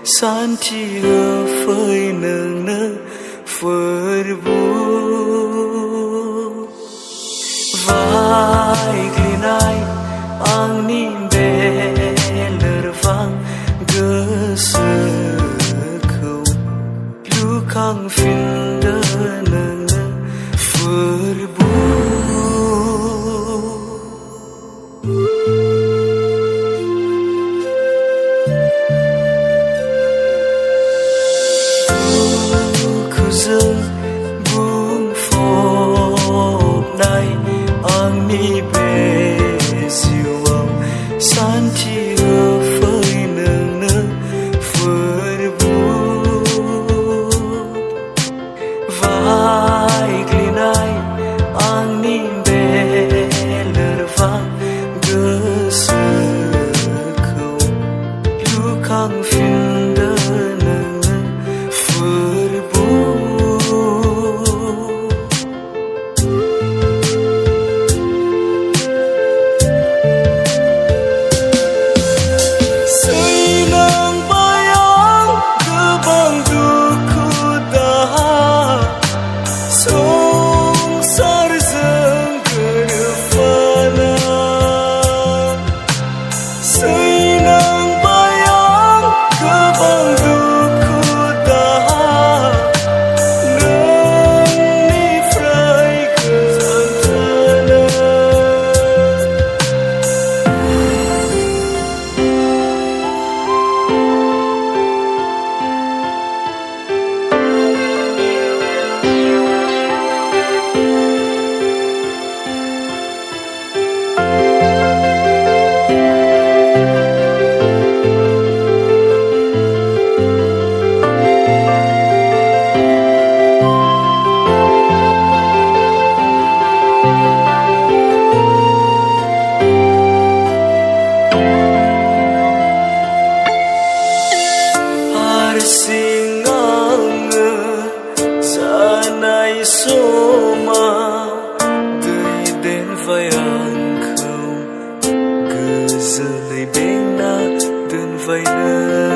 Santi phơi nương nơ phơi bu vai glinai ang ni beler vang gese khâu lu khang fin de nương nơ phơi bu buông phốp này ang ni bê siêu ông san chi phơi nương nương phơi bu vai glinai ang ni bê lơ vang gơ sơ khâu lu khang fin đơ nương nương phơi bu Soma gửi đến vai anh không cứ giờ lấy bên na đơn vai nơi